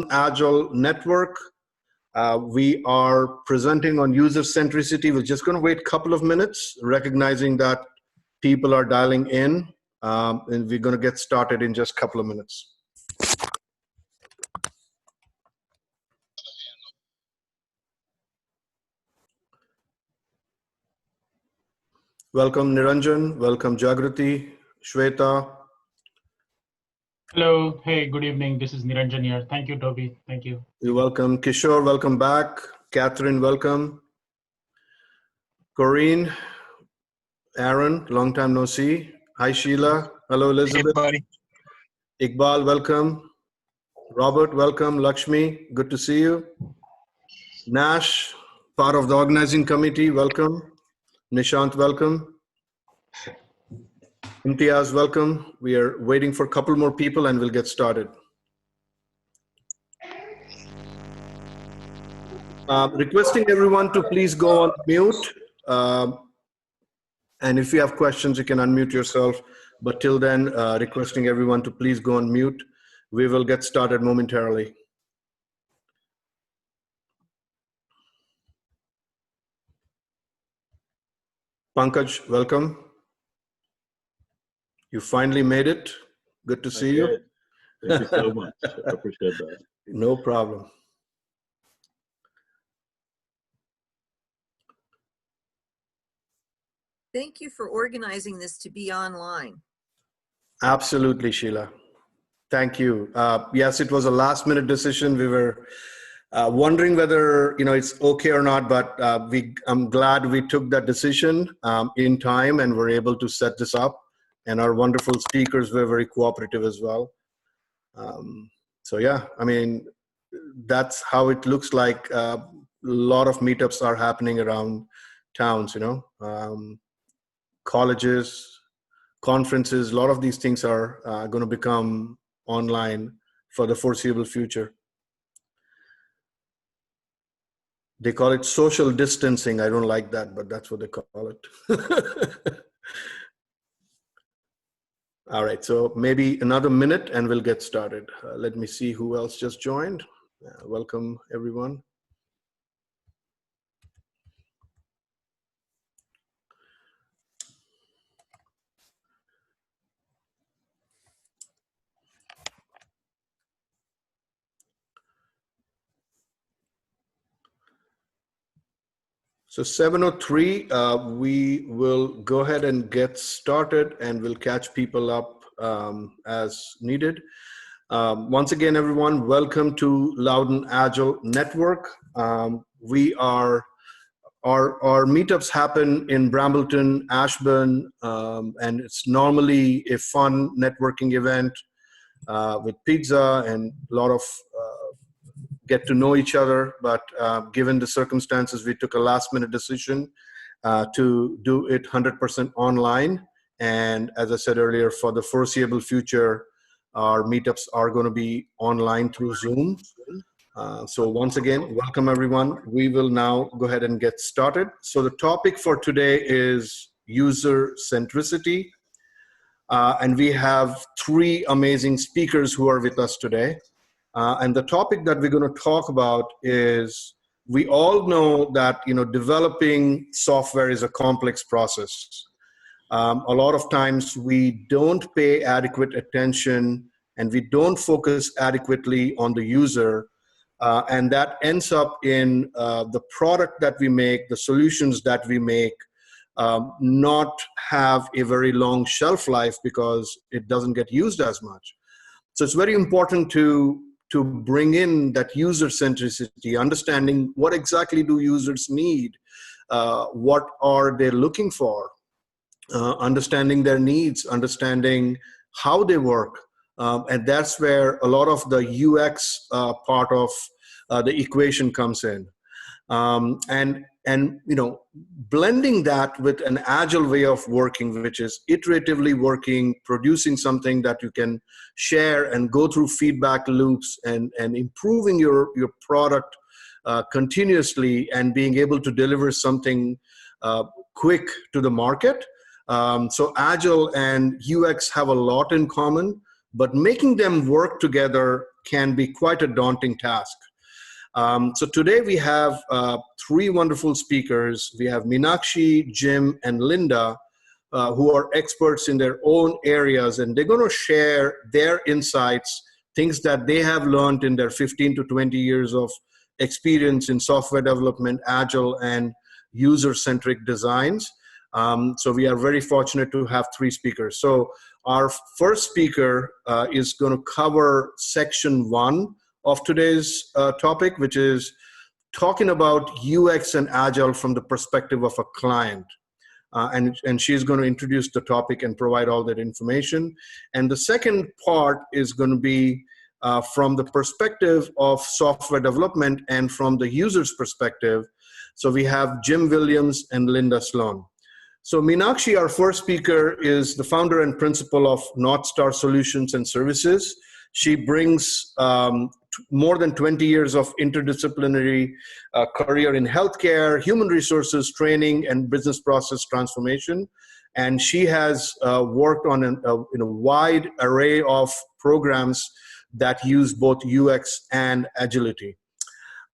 Agile network. We are presenting on user centricity. We're just going to wait a couple of minutes, recognizing that people are dialing in, and we're going to get started in just a couple of minutes. Welcome Niranjan, welcome Jagrati, Shweta. Hello, hey, good evening. This is Niranjan here. Thank you, Toby. Thank you. You're welcome. Kishore, welcome back. Catherine, welcome. Corinne, Aaron, long time no see. Hi Sheila. Hello Elizabeth. Hey, buddy. Iqbal, welcome. Robert, welcome. Lakshmi, good to see you. Nash, part of the organizing committee, welcome. Nishant, welcome. Imtiaz, welcome. We are waiting for a couple more people and we'll get started. Requesting everyone to please go on mute. And if you have questions, you can unmute yourself. But till then, requesting everyone to please go on mute. We will get started momentarily. Pankaj, welcome. You finally made it. Good to see you. Thank you so much. I appreciate that. No problem. Thank you for organizing this to be online. Absolutely, Sheila. Thank you. Yes, it was a last-minute decision. We were wondering whether it's okay or not, but I'm glad we took that decision in time and were able to set this up. And our wonderful speakers were very cooperative as well. So yeah, I mean, that's how it looks like. A lot of meetups are happening around towns, colleges, conferences. A lot of these things are going to become online for the foreseeable future. They call it social distancing. I don't like that, but that's what they call it. All right, so maybe another minute and we'll get started. Let me see who else just joined. Welcome, everyone. So 7:03, we will go ahead and get started and we'll catch people up as needed. Once again, everyone, welcome to Loudoun Agile Network. Our meetups happen in Brambleton, Ashburn, and it's normally a fun networking event with pizza and a lot of get to know each other, but given the circumstances, we took a last-minute decision to do it 100% online. And as I said earlier, for the foreseeable future, our meetups are going to be online through Zoom. So once again, welcome everyone. We will now go ahead and get started. So the topic for today is user centricity. And we have three amazing speakers who are with us today. And the topic that we're going to talk about is, we all know that developing software is a complex process. A lot of times we don't pay adequate attention and we don't focus adequately on the user. And that ends up in the product that we make, the solutions that we make, not have a very long shelf life because it doesn't get used as much. So it's very important to bring in that user centricity, understanding what exactly do users need, what are they looking for, understanding their needs, understanding how they work. And that's where a lot of the UX part of the equation comes in. And blending that with an agile way of working, which is iteratively working, producing something that you can share and go through feedback loops and improving your product continuously and being able to deliver something quick to the market. So agile and UX have a lot in common, but making them work together can be quite a daunting task. So today we have three wonderful speakers. We have Meenakshi, Jim, and Linda, who are experts in their own areas, and they're going to share their insights, things that they have learned in their 15 to 20 years of experience in software development, agile, and user-centric designs. So we are very fortunate to have three speakers. So our first speaker is going to cover section 1 of today's topic, which is talking about UX and agile from the perspective of a client. And she's going to introduce the topic and provide all that information. And the second part is going to be from the perspective of software development and from the user's perspective. So we have Jim Williams and Linda Sloan. So Meenakshi, our first speaker, is the founder and principal of NorthStar Solutions and Services. She brings more than 20 years of interdisciplinary career in healthcare, human resources, training, and business process transformation. And she has worked on a wide array of programs that use both UX and agility.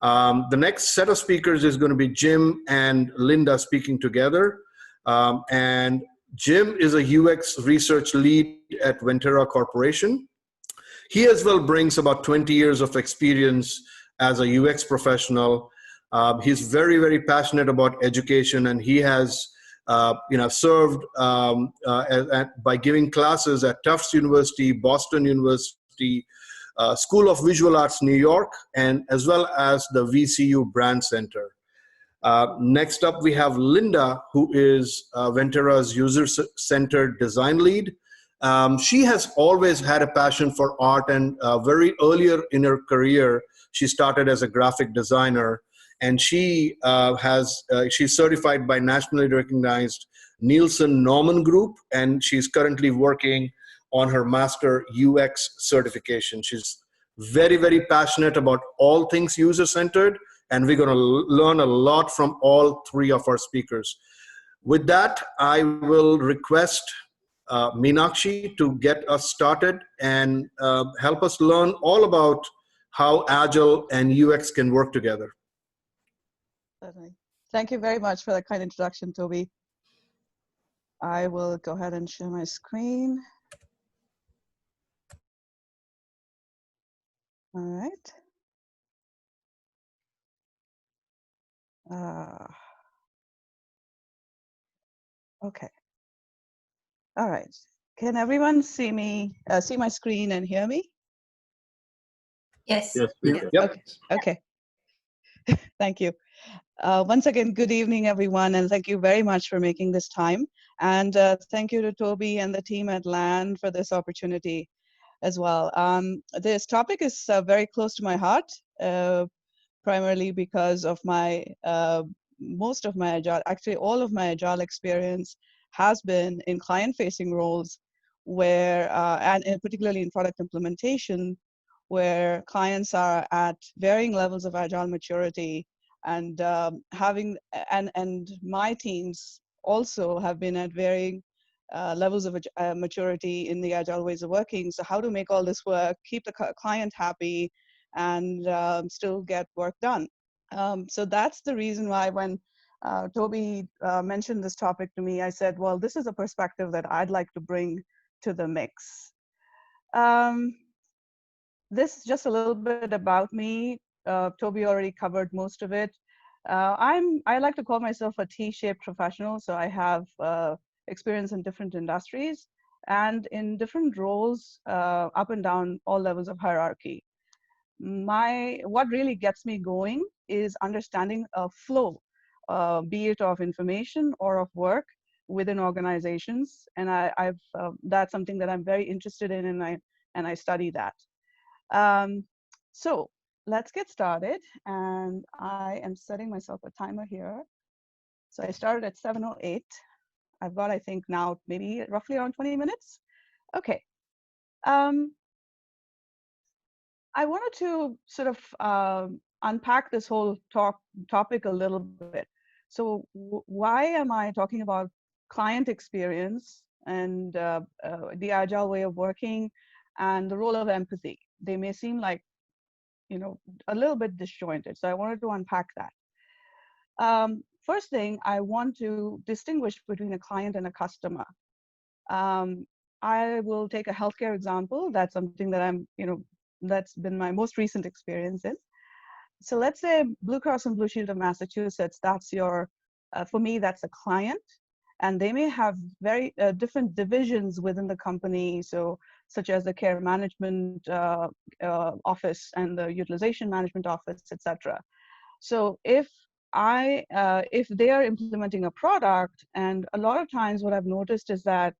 The next set of speakers is going to be Jim and Linda speaking together. And Jim is a UX research lead at Ventura Corporation. He as well brings about 20 years of experience as a UX professional. He's very, very passionate about education, and he has served by giving classes at Tufts University, Boston University, School of Visual Arts, New York, and as well as the VCU Brand Center. Next up, we have Linda, who is Ventura's user-centered design lead. She has always had a passion for art, and very earlier in her career, she started as a graphic designer, and she's certified by nationally recognized Nielsen Norman Group, and she's currently working on her Master UX certification. She's very, very passionate about all things user-centered, and we're going to learn a lot from all three of our speakers. With that, I will request Meenakshi to get us started and help us learn all about how Agile and UX can work together. Certainly. Thank you very much for that kind introduction, Toby. I will go ahead and share my screen. All right. Okay. All right. Can everyone see me, see my screen and hear me? Yes. Yes, we can. Yep. Okay. Thank you. Once again, good evening, everyone, and thank you very much for making this time. And thank you to Toby and the team at LAN for this opportunity as well. This topic is very close to my heart, primarily because of my, most of my Agile, actually all of my Agile experience has been in client-facing roles where, and particularly in product implementation, where clients are at varying levels of Agile maturity, and and my teams also have been at varying levels of maturity in the Agile ways of working. So how to make all this work, keep the client happy, and still get work done. So that's the reason why when Toby mentioned this topic to me, I said, well, this is a perspective that I'd like to bring to the mix. This is just a little bit about me. Toby already covered most of it. I like to call myself a T-shaped professional, so I have experience in different industries and in different roles up and down all levels of hierarchy. What really gets me going is understanding a flow, be it of information or of work within organizations, and that's something that I'm very interested in, and I study that. So let's get started, and I am setting myself a timer here. So I started at 7:08. I've got, I think now, maybe roughly around 20 minutes. Okay. I wanted to sort of unpack this whole topic a little bit. So why am I talking about client experience and the Agile way of working and the role of empathy? they may seem like, a little bit disjointed. So I wanted to unpack that. First thing, I want to distinguish between a client and a customer. I will take a healthcare example. That's something that that's been my most recent experience in. So let's say Blue Cross and Blue Shield of Massachusetts, that's for me, that's a client. And they may have very different divisions within the company, such as the care management office and the utilization management office, etc. So if they are implementing a product, and a lot of times what I've noticed is that,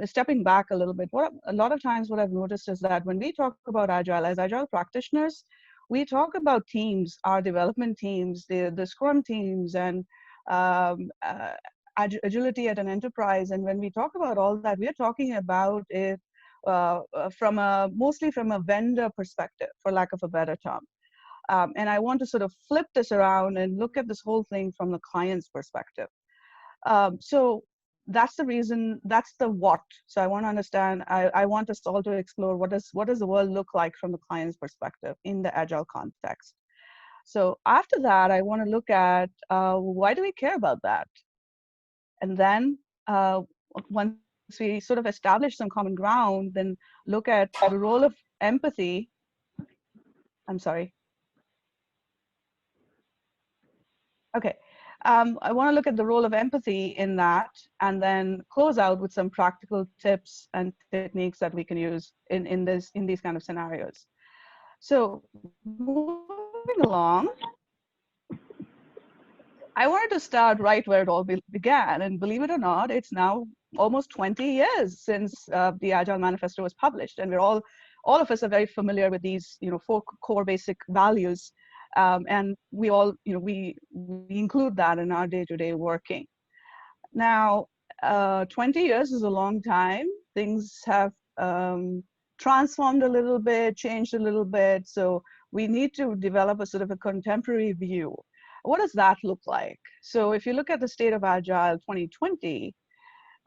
stepping back a little bit, a lot of times what I've noticed is that when we talk about Agile, as Agile practitioners, we talk about teams, our development teams, the Scrum teams, and agility at an enterprise. And when we talk about all that, we're talking about it mostly from a vendor perspective, for lack of a better term. And I want to sort of flip this around and look at this whole thing from the client's perspective. So that's the reason, that's the what. So I want to understand, I want us all to explore what does the world look like from the client's perspective in the Agile context. So after that, I want to look at why do we care about that? And then once we sort of establish some common ground, then look at the role of empathy. I'm sorry. Okay. I want to look at the role of empathy in that, and then close out with some practical tips and techniques that we can use in these kind of scenarios. So moving along, I wanted to start right where it all began, and believe it or not, it's now almost 20 years since the Agile Manifesto was published, and all of us are very familiar with these, 4 core basic values, and we all, we include that in our day-to-day working. Now, 20 years is a long time. Things have transformed a little bit, changed a little bit, so we need to develop a sort of a contemporary view. What does that look like? So if you look at the state of Agile 2020,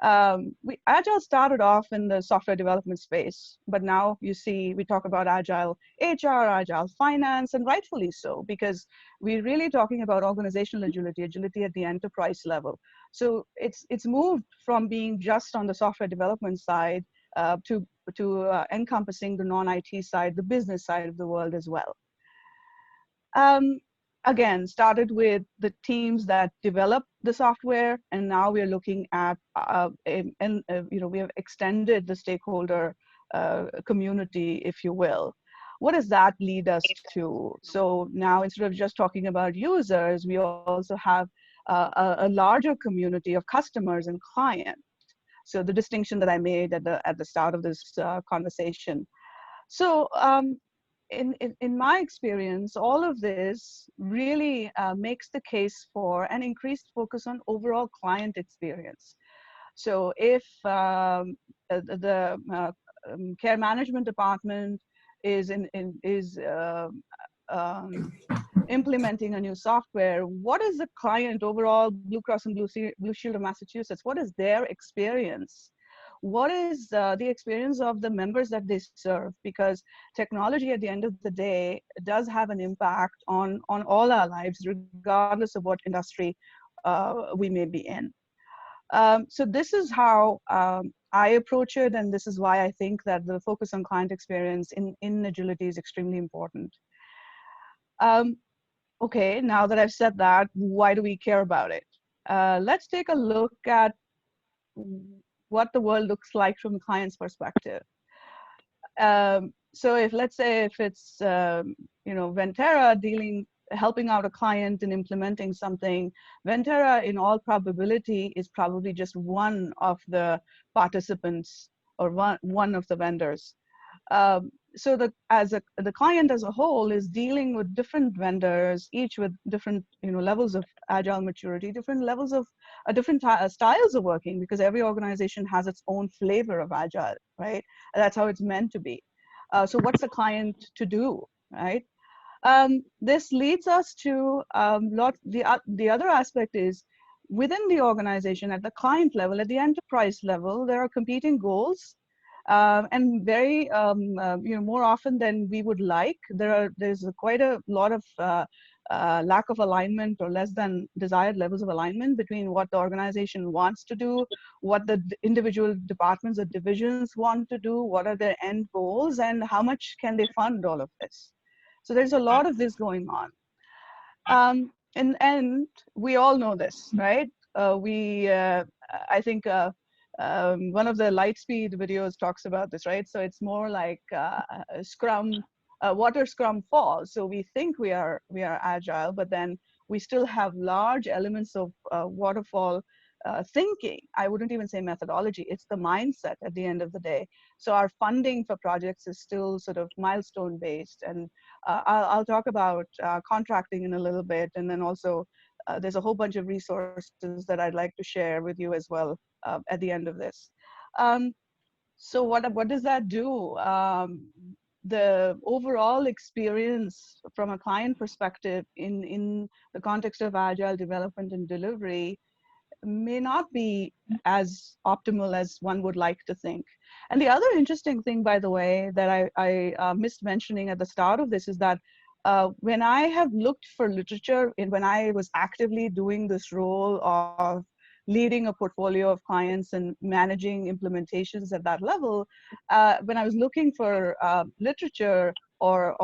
Agile started off in the software development space, but now you see we talk about Agile HR, Agile finance, and rightfully so, because we're really talking about organizational agility at the enterprise level. So it's moved from being just on the software development side to encompassing the non-IT side, the business side of the world as well. Again, started with the teams that develop the software, and now we're looking at, we have extended the stakeholder community, if you will. What does that lead us to? So now, instead of just talking about users, we also have a larger community of customers and clients. So the distinction that I made at the start of this conversation. So in my experience, all of this really makes the case for an increased focus on overall client experience. So if the care management department is implementing a new software, what is the client overall, Blue Cross and Blue Shield of Massachusetts, what is their experience? What is the experience of the members that they serve? Because technology at the end of the day does have an impact on all our lives, regardless of what industry we may be in. So this is how I approach it, and this is why I think that the focus on client experience in agility is extremely important. Okay, now that I've said that, why do we care about it? Let's take a look at what the world looks like from the client's perspective. So let's say if it's Ventera helping out a client in implementing something, Ventera in all probability is probably just one of the participants or one of the vendors. So the client as a whole is dealing with different vendors, each with different levels of agile maturity, different levels of different styles of working, because every organization has its own flavor of agile, right? That's how it's meant to be. So what's the client to do, right? This leads us to the other aspect is within the organization at the client level, at the enterprise level, there are competing goals. And very, more often than we would like, there's quite a lot of lack of alignment or less than desired levels of alignment between what the organization wants to do, what the individual departments or divisions want to do, what are their end goals, and how much can they fund all of this. So there's a lot of this going on. And we all know this, right? I think one of the Lightspeed videos talks about this, right? So it's more like Scrum, water Scrum falls. So we think we are agile, but then we still have large elements of waterfall thinking. I wouldn't even say methodology. It's the mindset at the end of the day. So our funding for projects is still sort of milestone based, and I'll talk about contracting in a little bit, and then also there's a whole bunch of resources that I'd like to share with you as well at the end of this. So what does that do? The overall experience from a client perspective in the context of agile development and delivery may not be as optimal as one would like to think. And the other interesting thing, by the way, that I missed mentioning at the start of this is that when I have looked for literature, when I was actively doing this role of leading a portfolio of clients and managing implementations at that level, when I was looking for literature or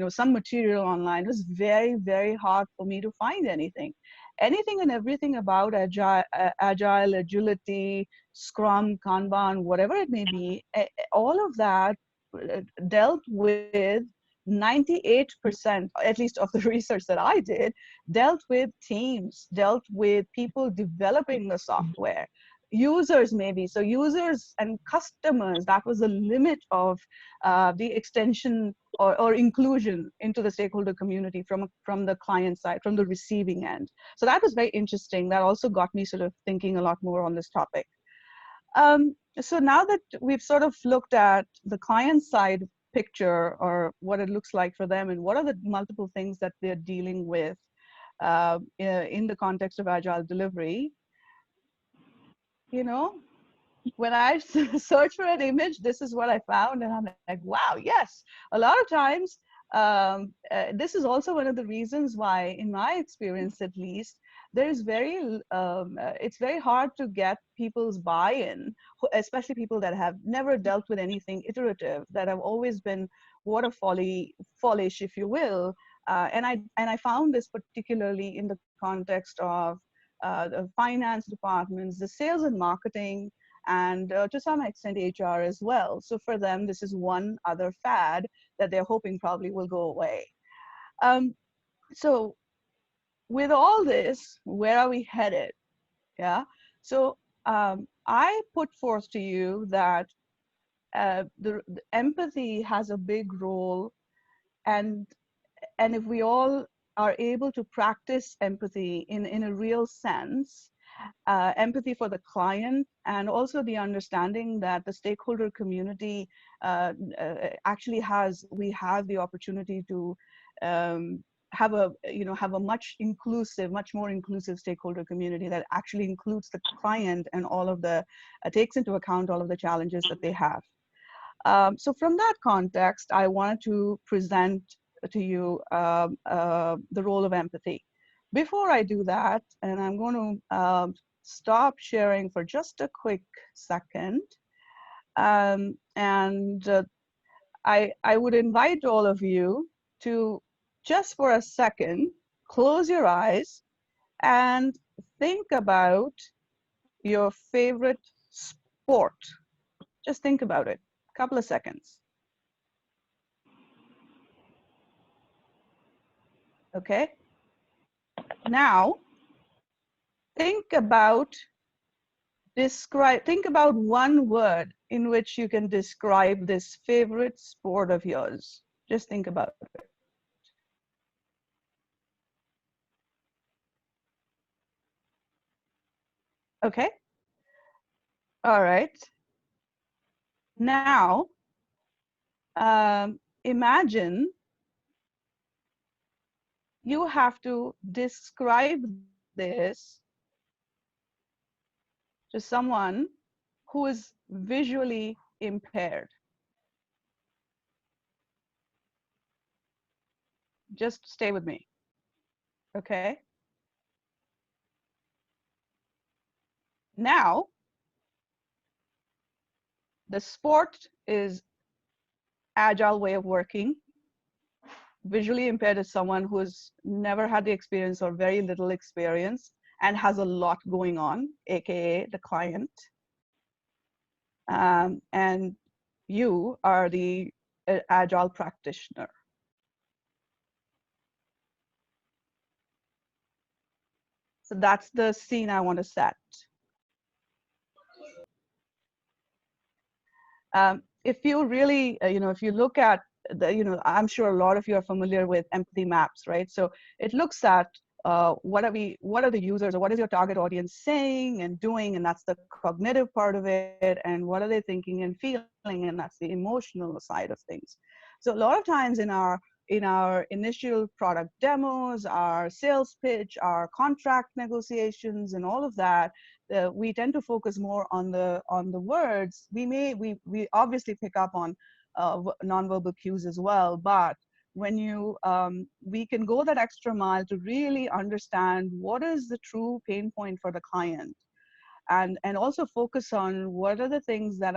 some material online, it was very, very hard for me to find anything and everything about agile, agility, Scrum, Kanban, whatever it may be. All of that dealt with 98%, at least of the research that I did, dealt with teams, dealt with people developing the software, users maybe. So users and customers, that was the limit of the extension or inclusion into the stakeholder community from the client side, from the receiving end. So that was very interesting. That also got me sort of thinking a lot more on this topic. So now that we've sort of looked at the client side picture or what it looks like for them and what are the multiple things that they're dealing with in the context of agile delivery, when I search for an image, this is what I found, and I'm like, wow, yes. A lot of times, this is also one of the reasons why, in my experience at least, it's very hard to get people's buy-in, especially people that have never dealt with anything iterative, that have always been waterfallish, if you will. And I found this particularly in the context of the finance departments, the sales and marketing, and to some extent HR as well. So for them, this is one other fad that they're hoping probably will go away. So with all this, where are we headed? Yeah. So I put forth to you that the empathy has a big role, and if we all are able to practice empathy in a real sense, empathy for the client, and also the understanding that the stakeholder community actually we have the opportunity to have a much more inclusive stakeholder community that actually includes the client and all of the takes into account all of the challenges that they have. So from that context, I wanted to present to you the role of empathy. Before I do that, and I'm going to stop sharing for just a quick second, and I would invite all of you to, just for a second, close your eyes and think about your favorite sport. Just think about it, a couple of seconds. Okay. Now, think about one word in which you can describe this favorite sport of yours. Just think about it. Okay. All right. Now, imagine you have to describe this to someone who is visually impaired. Just stay with me, okay? Now, the sport is agile way of working. Visually impaired is someone who's never had the experience or very little experience and has a lot going on, AKA the client. And you are the agile practitioner. So that's the scene I want to set. If you really, if you look at the, I'm sure a lot of you are familiar with empathy maps, right? So it looks at what are the users, or what is your target audience saying and doing, and that's the cognitive part of it, and what are they thinking and feeling, and that's the emotional side of things. So a lot of times in our initial product demos, our sales pitch, our contract negotiations, and all of that, we tend to focus more on the words. We obviously pick up on nonverbal cues as well, but when we can go that extra mile to really understand what is the true pain point for the client, and also focus on what are the things that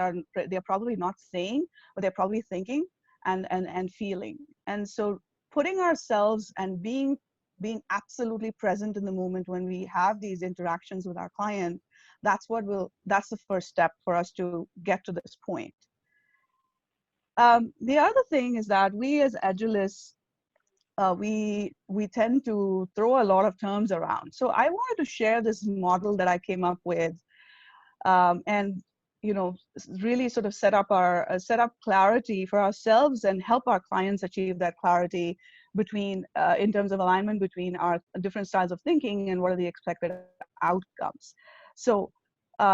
they're probably not saying, but they're probably thinking and feeling. And so putting ourselves and being absolutely present in the moment when we have these interactions with our client, that's the first step for us to get to this point. The other thing is that we as Agilists, we tend to throw a lot of terms around. So I wanted to share this model that I came up with, and really sort of set up clarity for ourselves and help our clients achieve that clarity between in terms of alignment between our different styles of thinking and what are the expected outcomes. So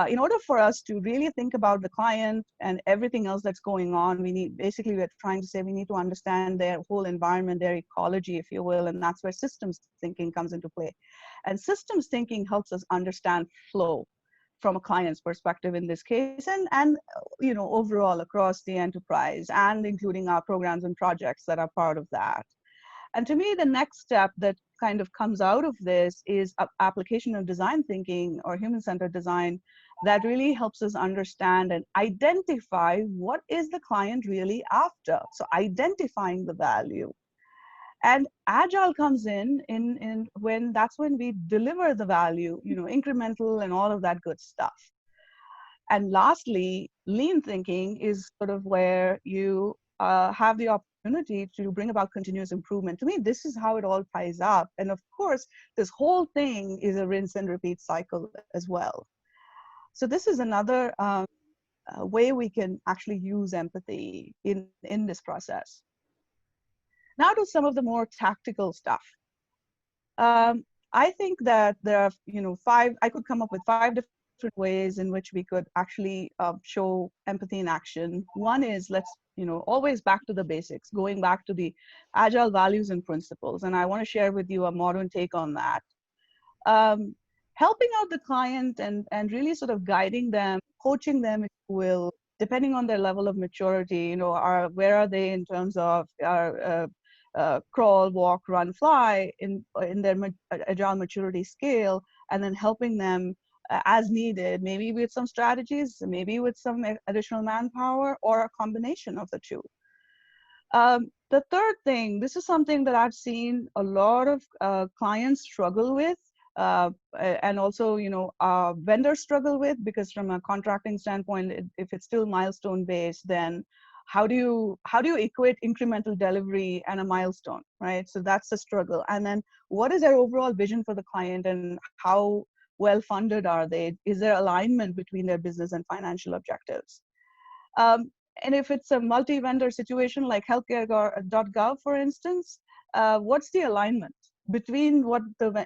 in order for us to really think about the client and everything else that's going on, we're trying to say we need to understand their whole environment, their ecology, if you will, and that's where systems thinking comes into play. And systems thinking helps us understand flow from a client's perspective in this case, and overall across the enterprise, and including our programs and projects that are part of that. And to me, the next step that kind of comes out of this is application of design thinking or human-centered design that really helps us understand and identify what is the client really after. So identifying the value. And Agile comes in when we deliver the value, incremental and all of that good stuff. And lastly, lean thinking is sort of where you have the opportunity to bring about continuous improvement. To me, this is how it all ties up. And of course, this whole thing is a rinse and repeat cycle as well. So this is another way we can actually use empathy in this process. Now to some of the more tactical stuff. I think that there are, I could come up with 5 different ways in which we could actually show empathy in action. One is always back to the basics, going back to the Agile values and principles. And I want to share with you a modern take on that. Helping out the client and really sort of guiding them, coaching them, if you will, depending on their level of maturity, where are they in terms of crawl, walk, run, fly in their Agile maturity scale, and then helping them as needed, maybe with some strategies, maybe with some additional manpower, or a combination of the two. The third thing, this is something that I've seen a lot of clients struggle with, and also vendors struggle with, because from a contracting standpoint, if it's still milestone based, then how do you equate incremental delivery and a milestone, right? So that's the struggle. And then what is their overall vision for the client, and how well funded are they? Is there alignment between their business and financial objectives? And if it's a multi-vendor situation like healthcare.gov, for instance, what's the alignment between what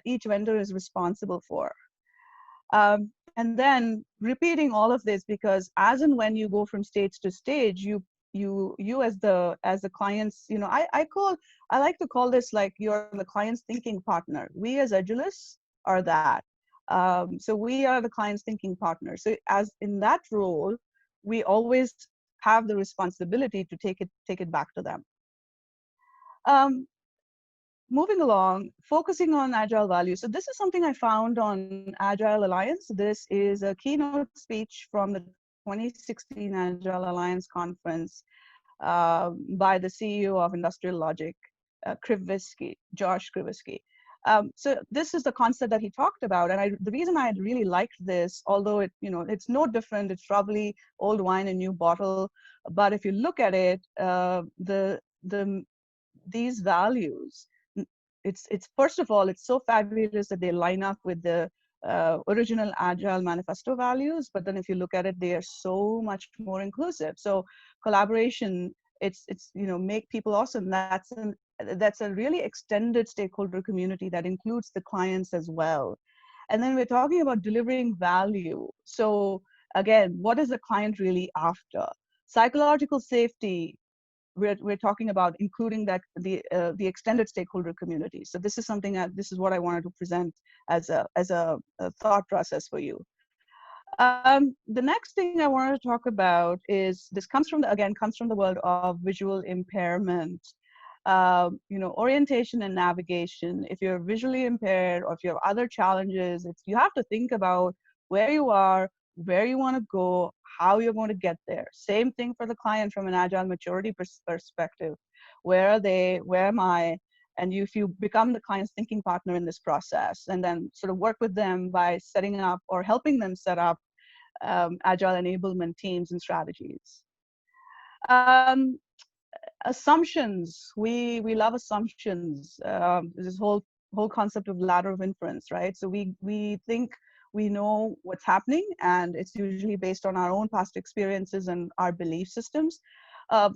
each vendor is responsible for? And then repeating all of this, because as and when you go from stage to stage, you as the client's, I like to call this like you're the client's thinking partner. We as Agilists are that. So we are the client's thinking partner. So as in that role, we always have the responsibility to take it back to them. Moving along, focusing on Agile values. So this is something I found on Agile Alliance. This is a keynote speech from the 2016 Agile Alliance conference by the CEO of Industrial Logic, Josh Krivitsky. So this is the concept that he talked about, and the reason I really liked this, although it's no different, it's probably old wine in new bottle, but if you look at it, these values, it's first of all, it's so fabulous that they line up with the original Agile manifesto values, but then if you look at it, they are so much more inclusive. So collaboration, it's make people awesome. That's a really extended stakeholder community that includes the clients as well. And then we're talking about delivering value. So again, what is the client really after? Psychological safety, we're talking about including that the extended stakeholder community. So this is something this is what I wanted to present as a thought process for you. The next thing I wanted to talk about is this comes from the world of visual impairment. Orientation and navigation. If you're visually impaired or if you have other challenges, you have to think about where you are, where you want to go, how you're going to get there. Same thing for the client from an Agile maturity perspective. Where are they? Where am I? And if you become the client's thinking partner in this process, and then sort of work with them by setting up or helping them set up Agile enablement teams and strategies. Assumptions. We love assumptions. This whole concept of ladder of inference, right? So we think we know what's happening, and it's usually based on our own past experiences and our belief systems.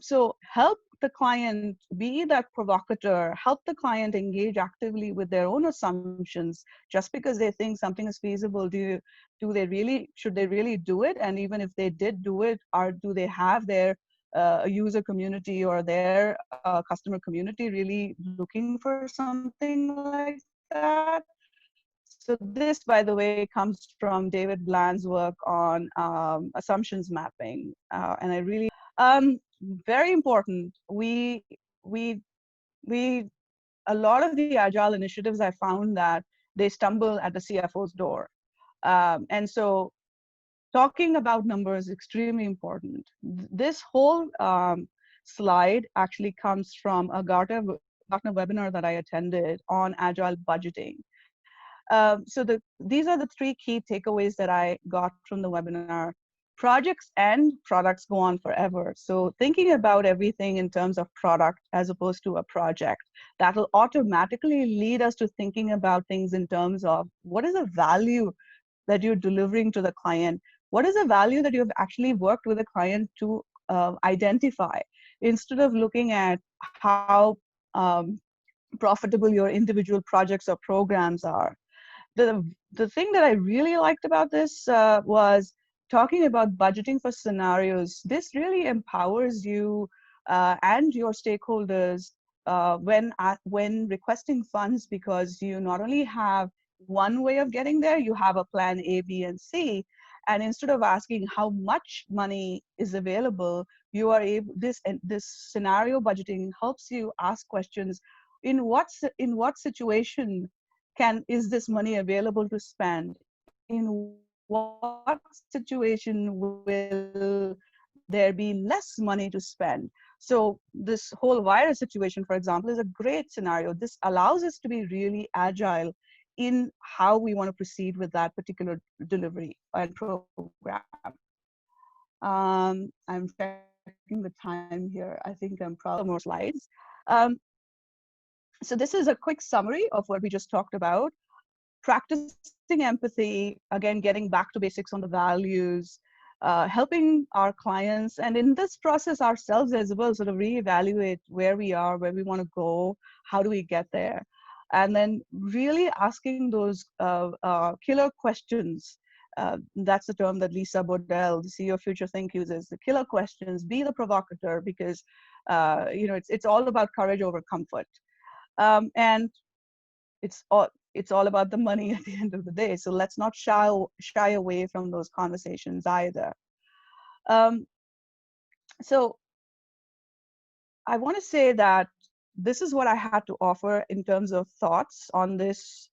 So help the client be that provocateur, help the client engage actively with their own assumptions. Just because they think something is feasible, should they really do it? And even if they did do it, do they have their user community or their customer community really looking for something like that? So this, by the way, comes from David Bland's work on assumptions mapping, and I really very important. A lot of the Agile initiatives, I found that they stumble at the CFO's door, and so talking about numbers is extremely important. This whole slide actually comes from a Gartner webinar that I attended on Agile budgeting. So these are the three key takeaways that I got from the webinar. Projects and products go on forever. So thinking about everything in terms of product as opposed to a project, that will automatically lead us to thinking about things in terms of what is the value that you're delivering to the client? What is the value that you've actually worked with a client to identify, instead of looking at how profitable your individual projects or programs are. The thing that I really liked about this was talking about budgeting for scenarios. This really empowers you and your stakeholders when requesting funds, because you not only have one way of getting there, you have a plan A, B, and C. And instead of asking how much money is available, you are able, this scenario budgeting helps you ask questions. In what situation is this money available to spend? In what situation will there be less money to spend? So this whole virus situation, for example, is a great scenario. This allows us to be really agile in how we want to proceed with that particular delivery and program. I'm checking the time here. I think I'm probably more slides. So this is a quick summary of what we just talked about. Practicing empathy, again, getting back to basics on the values, helping our clients, and in this process ourselves as well, sort of reevaluate where we are, where we want to go, how do we get there? And then really asking those killer questions. That's the term that Lisa Bodell, the CEO of Future Think, uses, the killer questions. Be the provocateur, because it's all about courage over comfort. And it's all about the money at the end of the day. So let's not shy away from those conversations either. So I want to say that this is what I had to offer in terms of thoughts on this,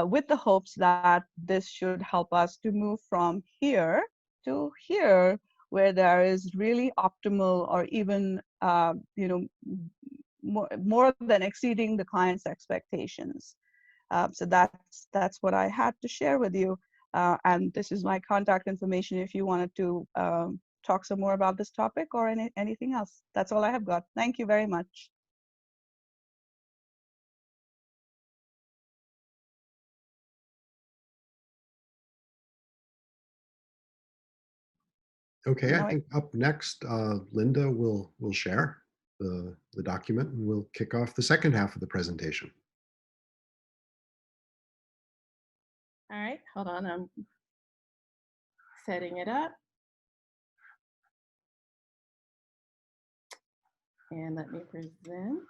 with the hopes that this should help us to move from here to here, where there is really optimal or even, more than exceeding the client's expectations. So that's what I had to share with you. And this is my contact information if you wanted to talk some more about this topic or anything else. That's all I have got. Thank you very much. Okay, Now I think up next, Linda will share the document, and we'll kick off the second half of the presentation. All right, hold on, I'm setting it up. And let me present.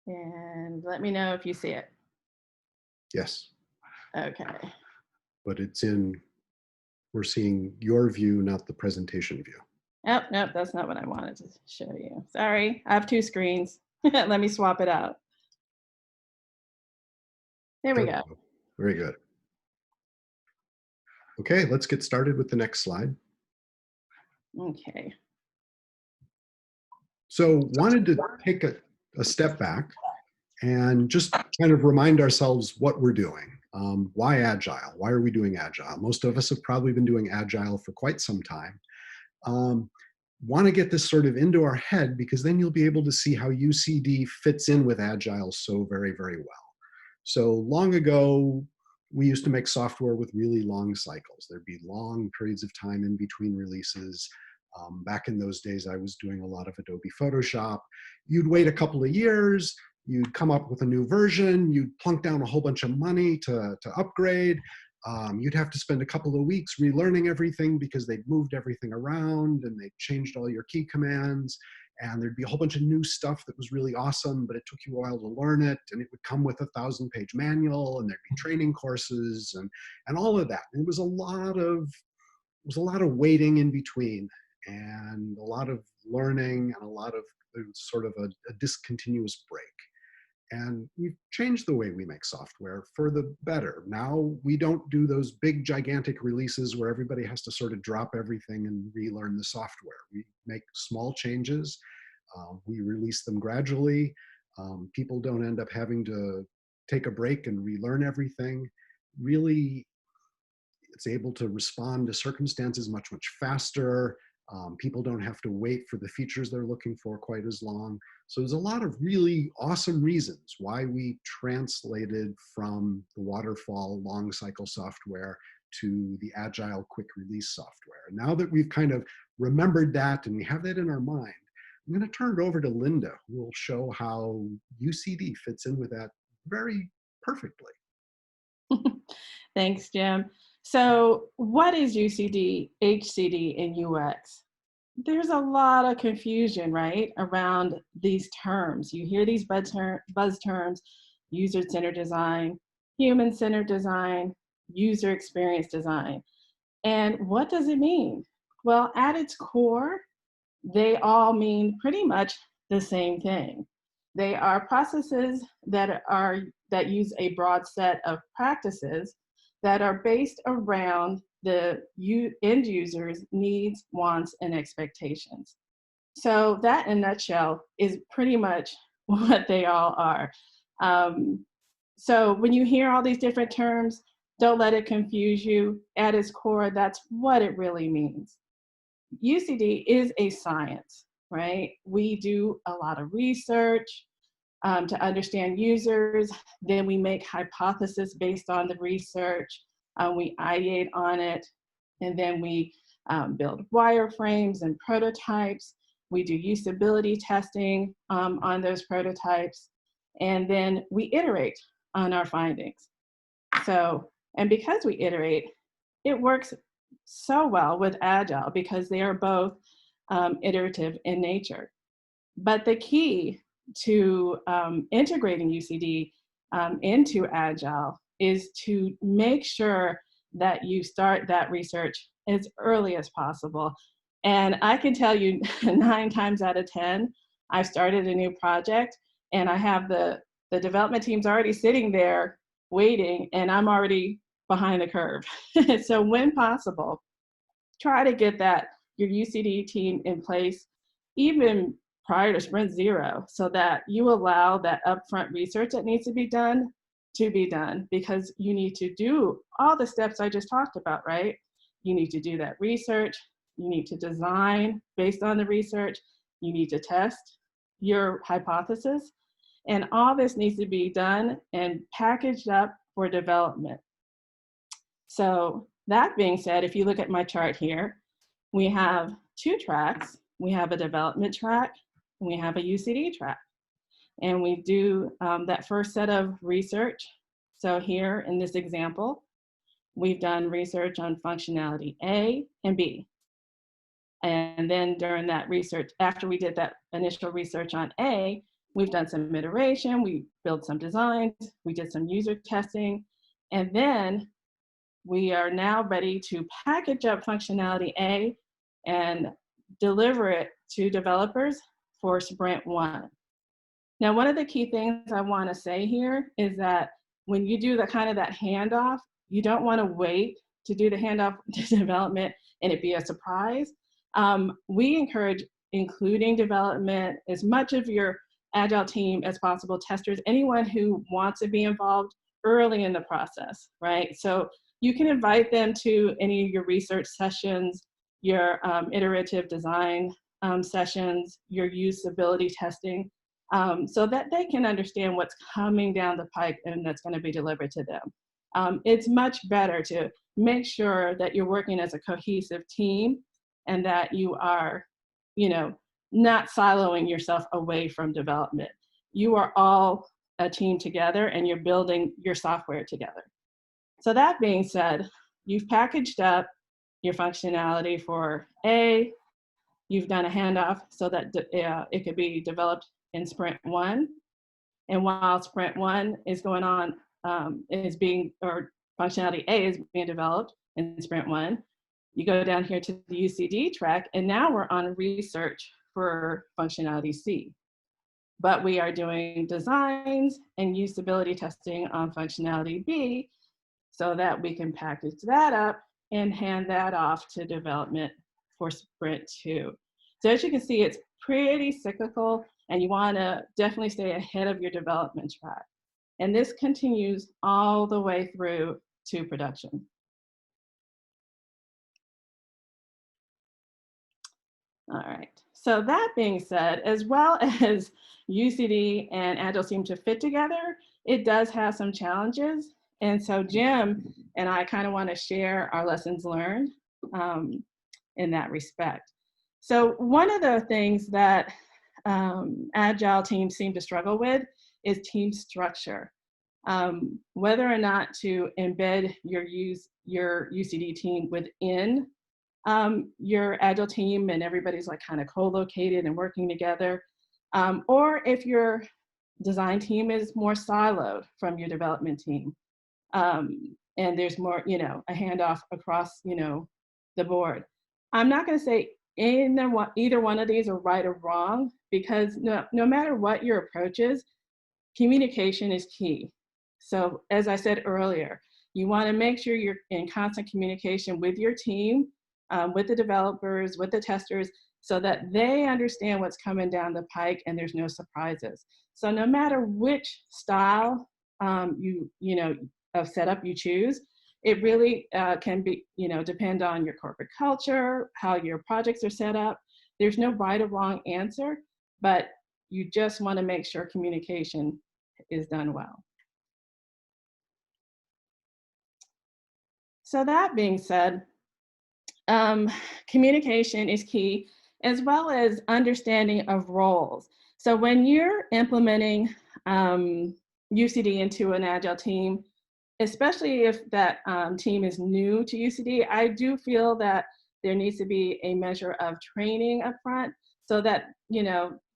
And let me know if you see it. Yes, Okay. but we're seeing your view, not the presentation view. Oh, no, that's not what I wanted to show you. Sorry, I have two screens. Let me swap it out. There we go. Very good. Okay, let's get started with the next slide. Okay. So wanted to take a step back and just kind of remind ourselves what we're doing. Why Agile? Why are we doing Agile? Most of us have probably been doing Agile for quite some time. Want to get this sort of into our head, because then you'll be able to see how UCD fits in with Agile so very, very well. So long ago, we used to make software with really long cycles. There'd be long periods of time in between releases. Back in those days, I was doing a lot of Adobe Photoshop. You'd wait a couple of years, you'd come up with a new version, you'd plunk down a whole bunch of money to upgrade. You'd have to spend a couple of weeks relearning everything because they'd moved everything around and they changed all your key commands. And there'd be a whole bunch of new stuff that was really awesome, but it took you a while to learn it. And it would come with a 1,000-page manual, and there'd be training courses and all of that. And it was a lot of waiting in between, and a lot of learning, and a lot of sort of a discontinuous break. And we've changed the way we make software for the better. Now we don't do those big, gigantic releases where everybody has to sort of drop everything and relearn the software. We make small changes. We release them gradually. People don't end up having to take a break and relearn everything. Really, it's able to respond to circumstances much, much faster. People don't have to wait for the features they're looking for quite as long. So there's a lot of really awesome reasons why we translated from the waterfall long cycle software to the agile quick release software. And now that we've kind of remembered that and we have that in our mind, I'm going to turn it over to Linda, who will show how UCD fits in with that very perfectly. Thanks, Jim. So what is UCD, HCD, and UX? There's a lot of confusion, right, around these terms. You hear these buzz terms: user-centered design, human-centered design, user experience design. And what does it mean? Well, at its core, they all mean pretty much the same thing. They are processes that use a broad set of practices that are based around the end user's needs, wants, and expectations. So that, in a nutshell, is pretty much what they all are. So when you hear all these different terms, don't let it confuse you. At its core, that's what it really means. UCD is a science, right? We do a lot of research to understand users. Then we make hypotheses based on the research. We ideate on it, and then we build wireframes and prototypes. We do usability testing on those prototypes, and then we iterate on our findings. So, and because we iterate, it works so well with Agile because they are both iterative in nature. But the key to integrating UCD into Agile is to make sure that you start that research as early as possible. And I can tell you 9 times out of 10, I've started a new project and I have the development team's already sitting there waiting and I'm already behind the curve. So when possible, try to get your UCD team in place even prior to sprint 0 so that you allow that upfront research that needs to be done, because you need to do all the steps I just talked about, right? You need to do that research, you need to design based on the research, you need to test your hypothesis, and all this needs to be done and packaged up for development. So that being said, if you look at my chart here, we have 2 tracks. We have a development track and we have a UCD track. And we do that first set of research. So here in this example, we've done research on functionality A and B. And then during that research, after we did that initial research on A, we've done some iteration, we built some designs, we did some user testing, and then we are now ready to package up functionality A and deliver it to developers for sprint 1. Now, one of the key things I want to say here is that when you do that handoff, you don't want to wait to do the handoff to development and it be a surprise. We encourage including development, as much of your Agile team as possible, testers, anyone who wants to be involved early in the process, right? So you can invite them to any of your research sessions, your iterative design sessions, your usability testing, so that they can understand what's coming down the pike and that's going to be delivered to them. It's much better to make sure that you're working as a cohesive team and that you are, not siloing yourself away from development. You are all a team together and you're building your software together. So that being said, you've packaged up your functionality for A, you've done a handoff so that it could be developed in sprint 1. And while sprint 1 is going on, functionality A is being developed in sprint 1, you go down here to the UCD track, and now we're on research for functionality C. But we are doing designs and usability testing on functionality B so that we can package that up and hand that off to development for sprint 2. So as you can see, it's pretty cyclical and you want to definitely stay ahead of your development track. And this continues all the way through to production. All right, so that being said, as well as UCD and Agile seem to fit together, it does have some challenges. And so Jim and I kind of want to share our lessons learned in that respect. So one of the things that Agile teams seem to struggle with is team structure. Whether or not to embed your UCD team within your Agile team and everybody's like kind of co-located and working together, or if your design team is more siloed from your development team, and there's more, a handoff across, the board. I'm not going to say either one of these are right or wrong, because no matter what your approach is, communication is key. So as I said earlier, you want to make sure you're in constant communication with your team, with the developers, with the testers, so that they understand what's coming down the pike and there's no surprises. So no matter which style of setup you choose, it really can be, depend on your corporate culture, how your projects are set up. There's no right or wrong answer, but you just want to make sure communication is done well. So that being said, communication is key, as well as understanding of roles. So when you're implementing UCD into an Agile team, especially if that team is new to UCD, I do feel that there needs to be a measure of training up front so that,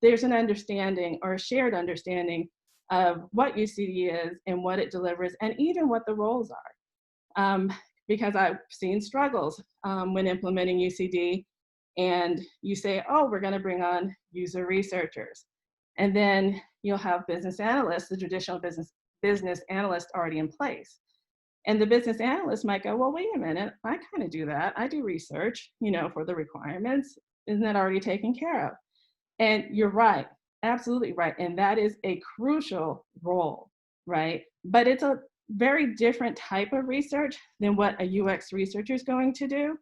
there's an understanding or a shared understanding of what UCD is and what it delivers, and even what the roles are. Because I've seen struggles when implementing UCD and you say, oh, we're going to bring on user researchers. And then you'll have business analysts, the traditional business analyst already in place. And the business analyst might go, well, wait a minute, I kind of do that. I do research, for the requirements. Isn't that already taken care of? And you're right, absolutely right. And that is a crucial role, right? But it's a very different type of research than what a UX researcher is going to do.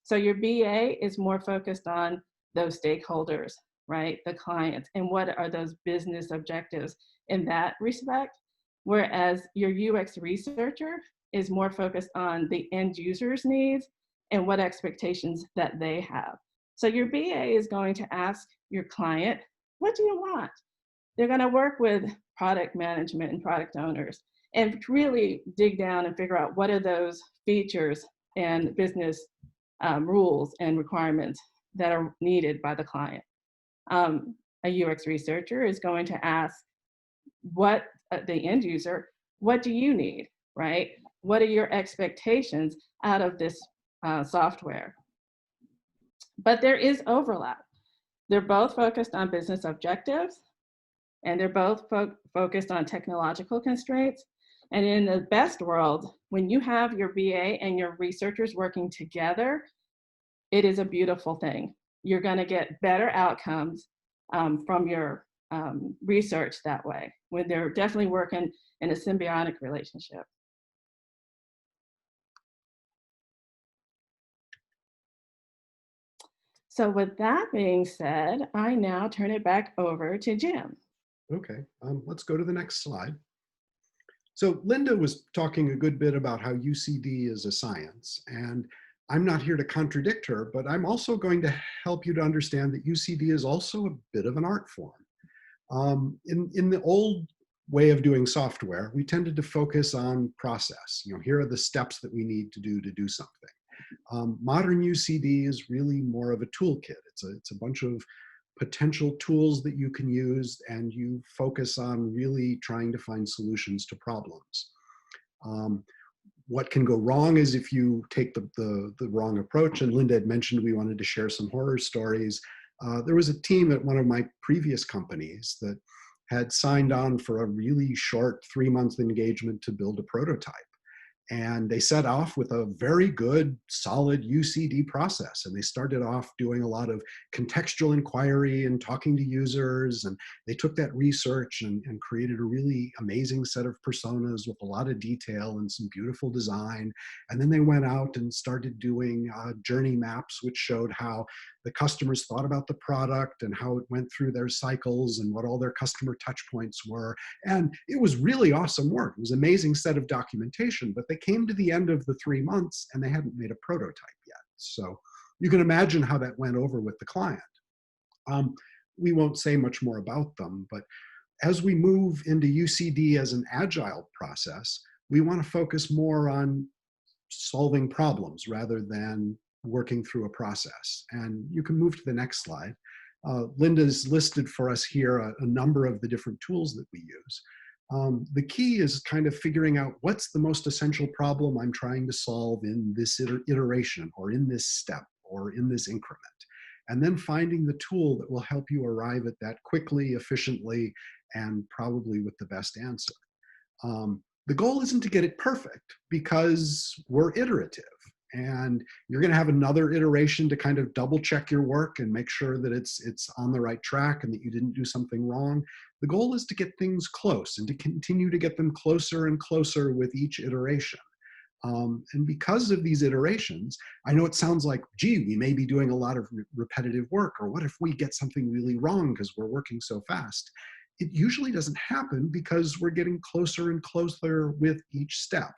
So your BA is more focused on those stakeholders, right? The clients, and what are those business objectives in that respect. Whereas your UX researcher is more focused on the end user's needs and what expectations that they have. So your BA is going to ask your client, what do you want? They're going to work with product management and product owners and really dig down and figure out what are those features and business rules and requirements that are needed by the client. A UX researcher is going to ask what the end user, what do you need, right? What are your expectations out of this software? But there is overlap. They're both focused on business objectives, and they're both focused on technological constraints. And in the best world, when you have your BA and your researchers working together, it is a beautiful thing. You're going to get better outcomes from your research that way, when they're definitely working in a symbiotic relationship. So with that being said, I now turn it back over to Jim. Okay, let's go to the next slide. So Linda was talking a good bit about how UCD is a science, and I'm not here to contradict her, but I'm also going to help you to understand that UCD is also a bit of an art form. In the old way of doing software, we tended to focus on process. Here are the steps that we need to do something. Modern UCD is really more of a toolkit. It's a bunch of potential tools that you can use, and you focus on really trying to find solutions to problems. What can go wrong is if you take the wrong approach, and Linda had mentioned we wanted to share some horror stories. There was a team at one of my previous companies that had signed on for a really short 3-month engagement to build a prototype. And they set off with a very good, solid UCD process. And they started off doing a lot of contextual inquiry and talking to users. And they took that research and created a really amazing set of personas with a lot of detail and some beautiful design. And then they went out and started doing journey maps, which showed how the customers thought about the product and how it went through their cycles and what all their customer touch points were. And it was really awesome work. It was an amazing set of documentation, but they came to the end of the 3 months and they hadn't made a prototype yet. So you can imagine how that went over with the client. We won't say much more about them, but as we move into UCD as an agile process, we want to focus more on solving problems rather than working through a process. And you can move to the next slide. Linda's listed for us here a number of the different tools that we use. The key is kind of figuring out what's the most essential problem I'm trying to solve in this iteration or in this step or in this increment. And then finding the tool that will help you arrive at that quickly, efficiently, and probably with the best answer. The goal isn't to get it perfect because we're iterative. And you're going to have another iteration to kind of double check your work and make sure that it's on the right track and that you didn't do something wrong. The goal is to get things close and to continue to get them closer and closer with each iteration. And because of these iterations, I know it sounds like, gee, we may be doing a lot of repetitive work, or what if we get something really wrong because we're working so fast? It usually doesn't happen because we're getting closer and closer with each step.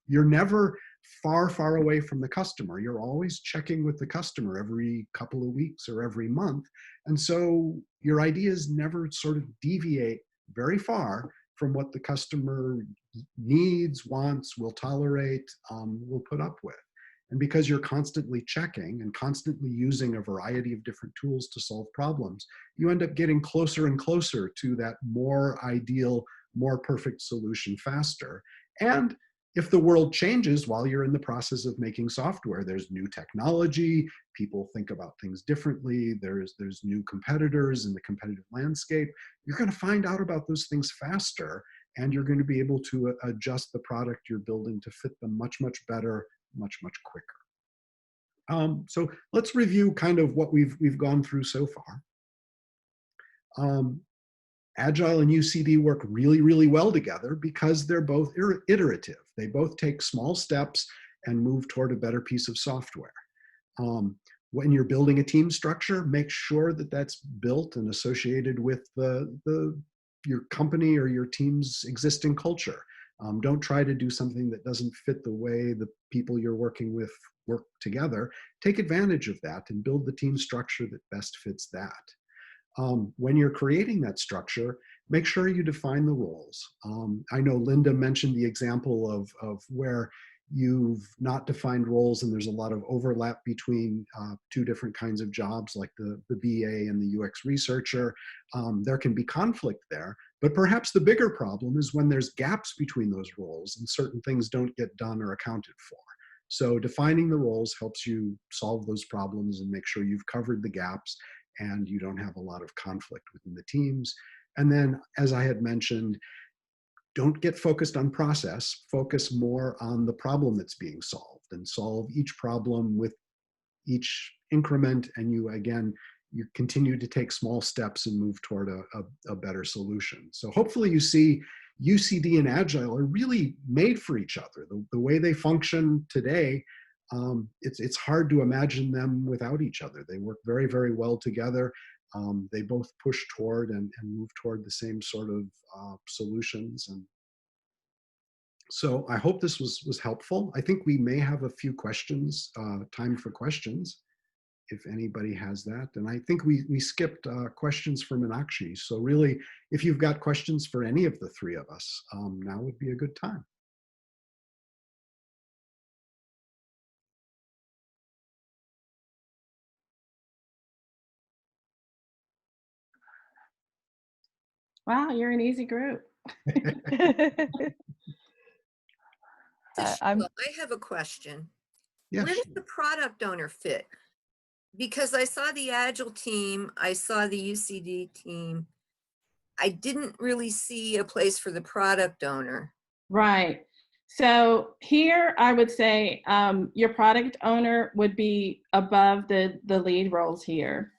You're never far away from the customer. You're always checking with the customer every couple of weeks or every month. And so your ideas never sort of deviate very far from what the customer needs, wants, will tolerate, will put up with. And because you're constantly checking and constantly using a variety of different tools to solve problems, you end up getting closer and closer to that more ideal, more perfect solution faster. And if the world changes while you're in the process of making software, there's new technology, people think about things differently, there's new competitors in the competitive landscape, you're going to find out about those things faster, and you're going to be able to adjust the product you're building to fit them much, much better, much, much quicker. So let's review kind of what we've gone through so far. Agile and UCD work really, really well together because they're both iterative. They both take small steps and move toward a better piece of software. When you're building a team structure, make sure that that's built and associated with your company or your team's existing culture. Don't try to do something that doesn't fit the way the people you're working with work together. Take advantage of that and build the team structure that best fits that. When you're creating that structure, make sure you define the roles. I know Linda mentioned the example of where you've not defined roles and there's a lot of overlap between two different kinds of jobs, like the BA and the UX researcher. There can be conflict there, but perhaps the bigger problem is when there's gaps between those roles and certain things don't get done or accounted for. So defining the roles helps you solve those problems and make sure you've covered the gaps and you don't have a lot of conflict within the teams. And then, as I had mentioned, don't get focused on process, focus more on the problem that's being solved, and solve each problem with each increment, and you continue to take small steps and move toward a better solution. So hopefully you see UCD and Agile are really made for each other. The way they function today, it's hard to imagine them without each other. They work very, very well together. They both push toward and move toward the same sort of solutions. And so I hope this was helpful. I think we may have a few questions, time for questions, if anybody has that. And I think we skipped questions for Meenakshi. So really, if you've got questions for any of the three of us, now would be a good time. Wow, you're an easy group. I'm- I have a question. Yes. Where does the product owner fit? Because I saw the Agile team, I saw the UCD team. I didn't really see a place for the product owner. Right. So here I would say your product owner would be above the lead roles here.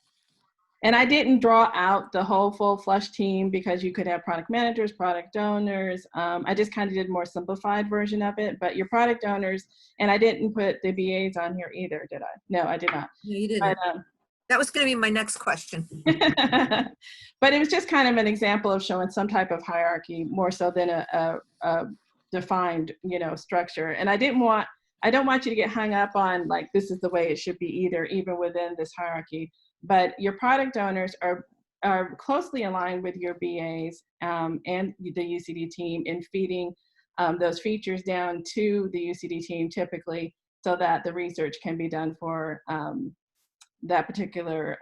And I didn't draw out the whole full flush team because you could have product managers, product owners. I just kind of did a more simplified version of it, but your product owners, and I didn't put the BAs on here either, did I? No, I did not. No, you didn't. But, that was going to be my next question. but it was just kind of an example of showing some type of hierarchy more so than a defined, structure. And I don't want you to get hung up on like, this is the way it should be either, even within this hierarchy. But your product owners are closely aligned with your BAs and the UCD team in feeding those features down to the UCD team typically, so that the research can be done for that particular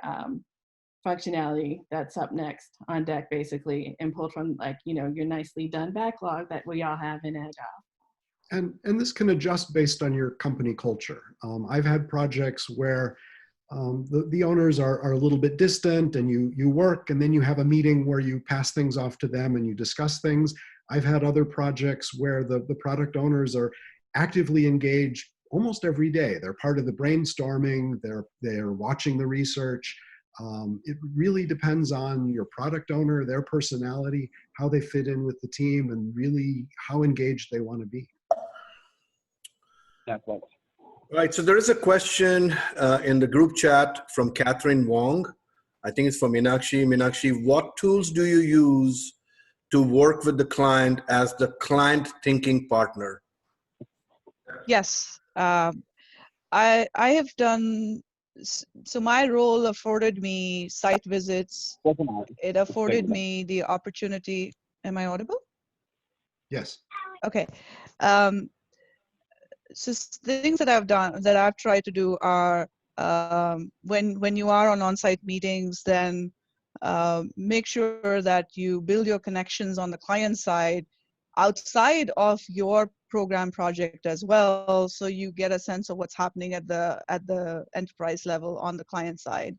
functionality that's up next on deck, basically, and pulled from your nicely done backlog that we all have in Agile. And this can adjust based on your company culture. I've had projects where the owners are a little bit distant, and you work, and then you have a meeting where you pass things off to them and you discuss things. I've had other projects where the product owners are actively engaged almost every day. They're part of the brainstorming, they're watching the research. It really depends on your product owner, their personality, how they fit in with the team, and really how engaged they want to be. Right, so there is a question in the group chat from Catherine Wong. I think it's for Meenakshi. Meenakshi, what tools do you use to work with the client as the client thinking partner? Yes, I have done, so my role afforded me site visits. It afforded me the opportunity. Am I audible? Yes. Okay. So things that I've done, that I've tried to do are when you are on on-site meetings, then make sure that you build your connections on the client side outside of your program project as well, so you get a sense of what's happening at the enterprise level on the client side.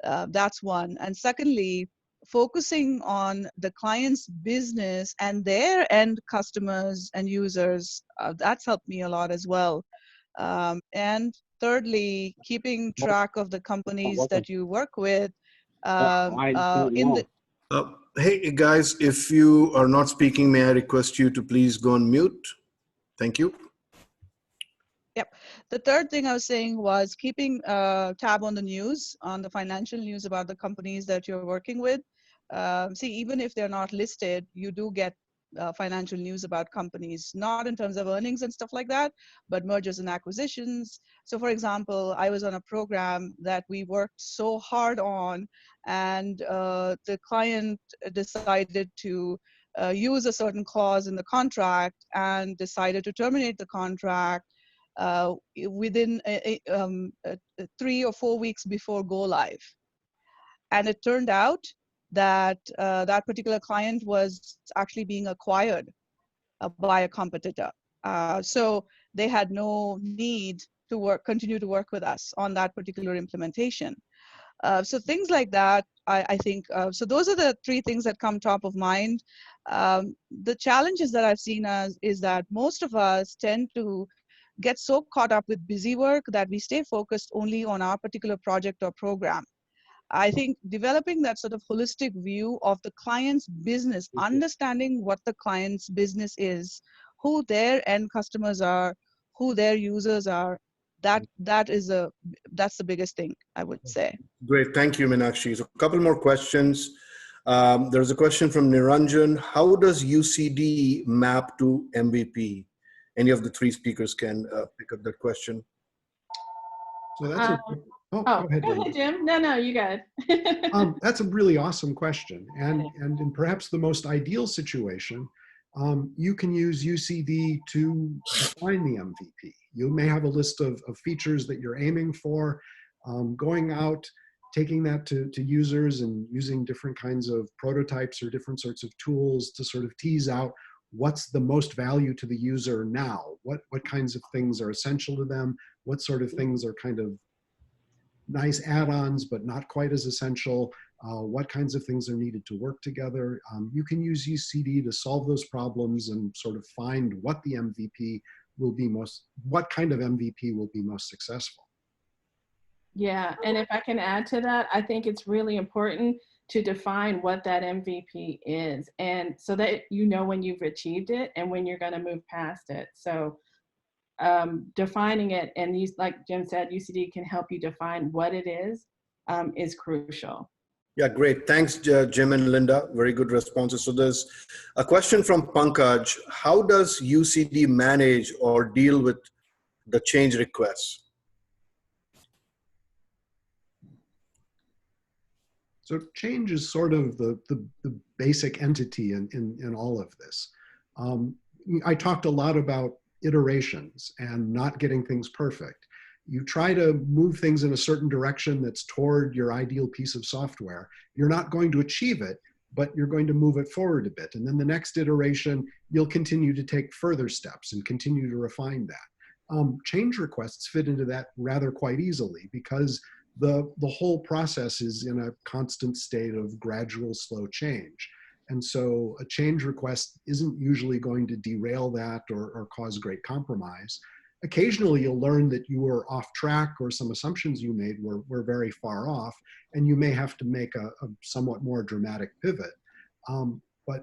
That's one. And secondly, focusing on the client's business and their end customers and users, that's helped me a lot as well. And thirdly, keeping track of the companies that you work with in the Hey guys, if you are not speaking, may I request you to please go on mute? Thank you. Yep. The third thing I was saying was keeping tab on the news, on the financial news about the companies that you're working with. See, even if they're not listed, you do get financial news about companies, not in terms of earnings and stuff like that, but mergers and acquisitions. So for example, I was on a program that we worked so hard on, and the client decided to use a certain clause in the contract and decided to terminate the contract within 3 or 4 weeks before go live. And it turned out that that particular client was actually being acquired by a competitor. So they had no need to continue to work with us on that particular implementation. So things like that, I think, so those are the 3 things that come top of mind. The challenges that I've seen is that most of us tend to get so caught up with busy work that we stay focused only on our particular project or program. I think developing that sort of holistic view of the client's business, understanding what the client's business is, who their end customers are, who their users are, that's the biggest thing, I would say. Great, thank you, Meenakshi. So a couple more questions. There's a question from Niranjan. How does UCD map to MVP? Any of the 3 speakers can pick up that question. So that's go ahead, Linda. Jim. No, you got it. That's a really awesome question. And in perhaps the most ideal situation, you can use UCD to define the MVP. You may have a list of features that you're aiming for, going out, taking that to users and using different kinds of prototypes or different sorts of tools to sort of tease out what's the most value to the user now, what kinds of things are essential to them, what sort of things are kind of nice add-ons but not quite as essential, what kinds of things are needed to work together. You can use UCD to solve those problems and sort of find what the MVP will be what kind of MVP will be most successful. Yeah, and if I can add to that, I think it's really important to define what that MVP is, and so that you know when you've achieved it and when you're going to move past it. So defining it, and like Jim said, UCD can help you define what it is crucial. Yeah, great. Thanks, Jim and Linda. Very good responses. So there's a question from Pankaj. How does UCD manage or deal with the change requests? So change is sort of the basic entity in all of this. I talked a lot about iterations and not getting things perfect. You try to move things in a certain direction that's toward your ideal piece of software. You're not going to achieve it, but you're going to move it forward a bit. And then the next iteration, you'll continue to take further steps and continue to refine that. Change requests fit into that rather quite easily because the whole process is in a constant state of gradual, slow change. And so a change request isn't usually going to derail that or cause great compromise. Occasionally you'll learn that you were off track or some assumptions you made were very far off, and you may have to make a somewhat more dramatic pivot. But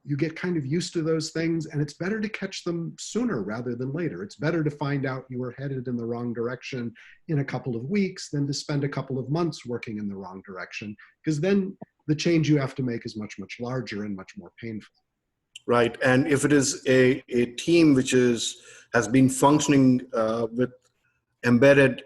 you get kind of used to those things, and it's better to catch them sooner rather than later. It's better to find out you were headed in the wrong direction in a couple of weeks than to spend a couple of months working in the wrong direction, because then the change you have to make is much, much larger and much more painful. Right, and if it is a team which has been functioning with embedded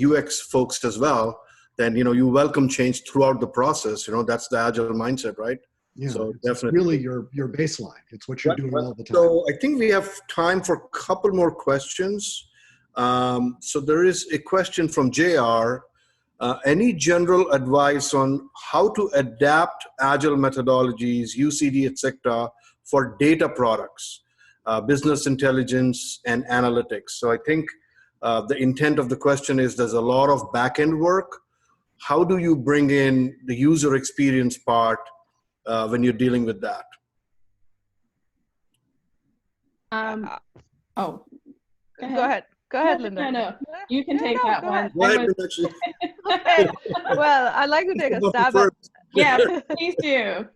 UX folks as well, then you welcome change throughout the process. That's the agile mindset, right? Yeah, so it's definitely really your baseline. It's what you're doing all the time. So I think we have time for a couple more questions. So there is a question from JR. Any general advice on how to adapt agile methodologies, UCD, etc., for data products? business intelligence, and analytics. So I think the intent of the question is there's a lot of back-end work. How do you bring in the user experience part when you're dealing with that? Oh, Go ahead. Go ahead, Linda. No. You can take that go one. ahead. Go ahead, I was- Meenakshi. Okay. Well, I'd like to take a stab at. Yeah, please do.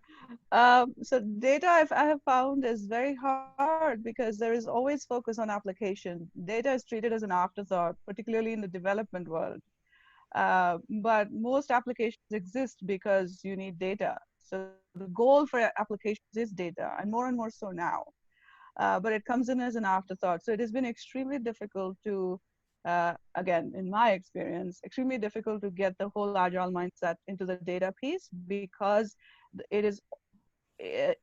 So data I have found is very hard because there is always focus on application. Data is treated as an afterthought, particularly in the development world. But most applications exist because you need data. So the goal for applications is data, and more so now. But it comes in as an afterthought. So it has been extremely difficult to, again, in my experience, extremely difficult to get the whole agile mindset into the data piece because it is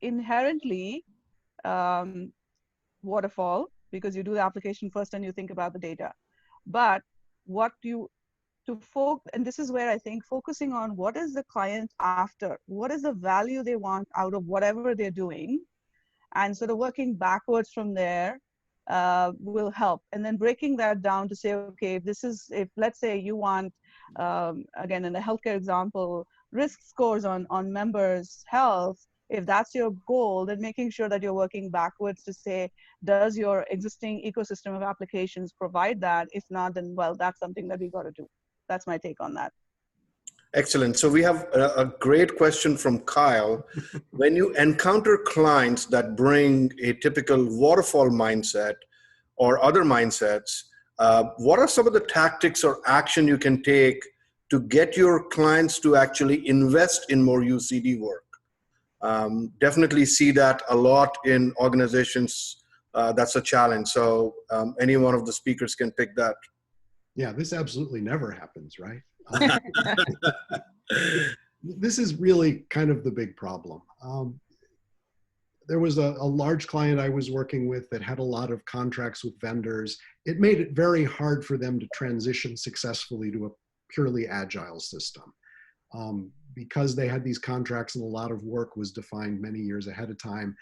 inherently waterfall, because you do the application first and you think about the data. But and this is where I think focusing on what is the client after, what is the value they want out of whatever they're doing, and sort of working backwards from there will help. And then breaking that down to say, okay, if let's say you want, again, in the healthcare example, risk scores on members' health, if that's your goal, then making sure that you're working backwards to say, does your existing ecosystem of applications provide that? If not, then, well, that's something that we got to do. That's my take on that. Excellent. So we have a great question from Kyle. When you encounter clients that bring a typical waterfall mindset or other mindsets, what are some of the tactics or action you can take to get your clients to actually invest in more UCD work? Definitely see that a lot in organizations. That's a challenge. So any one of the speakers can pick that. Yeah, this absolutely never happens, right? This is really kind of the big problem. There was a large client I was working with that had a lot of contracts with vendors. It made it very hard for them to transition successfully to a purely agile system. Because they had these contracts and a lot of work was defined many years ahead of time,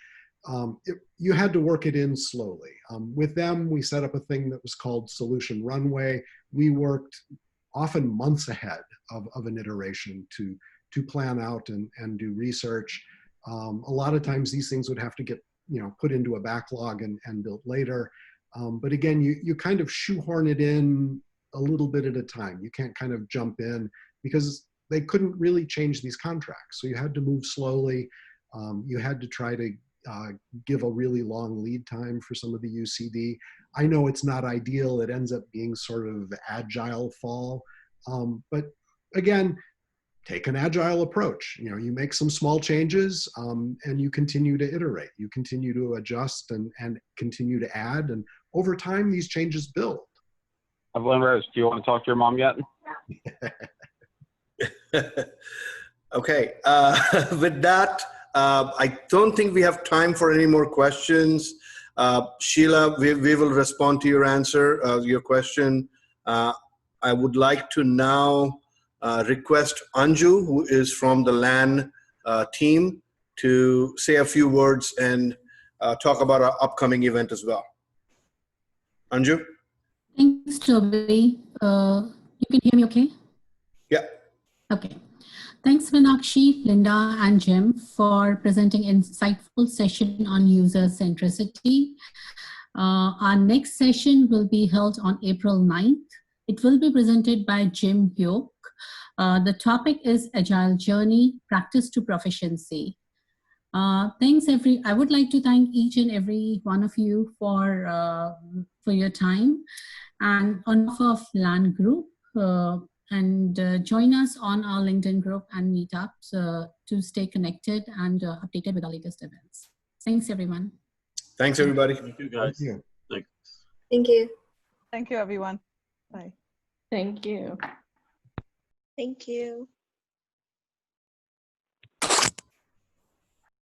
you had to work it in slowly. With them, we set up a thing that was called Solution Runway. We worked often months ahead of an iteration to plan out and do research. A lot of times these things would have to get put into a backlog and built later. But again, you kind of shoehorn it in a little bit at a time. You can't kind of jump in because they couldn't really change these contracts. So you had to move slowly. You had to try to give a really long lead time for some of the UCD. I know it's not ideal. It ends up being sort of agile fall. But again, take an agile approach. You make some small changes and you continue to iterate. You continue to adjust and continue to add. And over time, these changes build. Evelyn Rose, do you want to talk to your mom yet? Okay. With that, I don't think we have time for any more questions. Sheila, we will respond to your answer, your question. I would like to now request Anju, who is from the LAN team, to say a few words and talk about our upcoming event as well. Anju? Thanks, Toby. You can hear me okay? Yeah. Okay. Thanks, Meenakshi, Linda, and Jim for presenting insightful session on user centricity. Our next session will be held on April 9th. It will be presented by Jim Hyouk. The topic is Agile Journey, Practice to Proficiency. I would like to thank each and every one of you for your time. And on behalf of LAN Group, join us on our LinkedIn group and meetups to stay connected and updated with our latest events. Thanks, everyone. Thanks, everybody. Thank you, guys. Thank you. Thanks. Thank you. Thank you, everyone. Bye. Thank you. Thank you.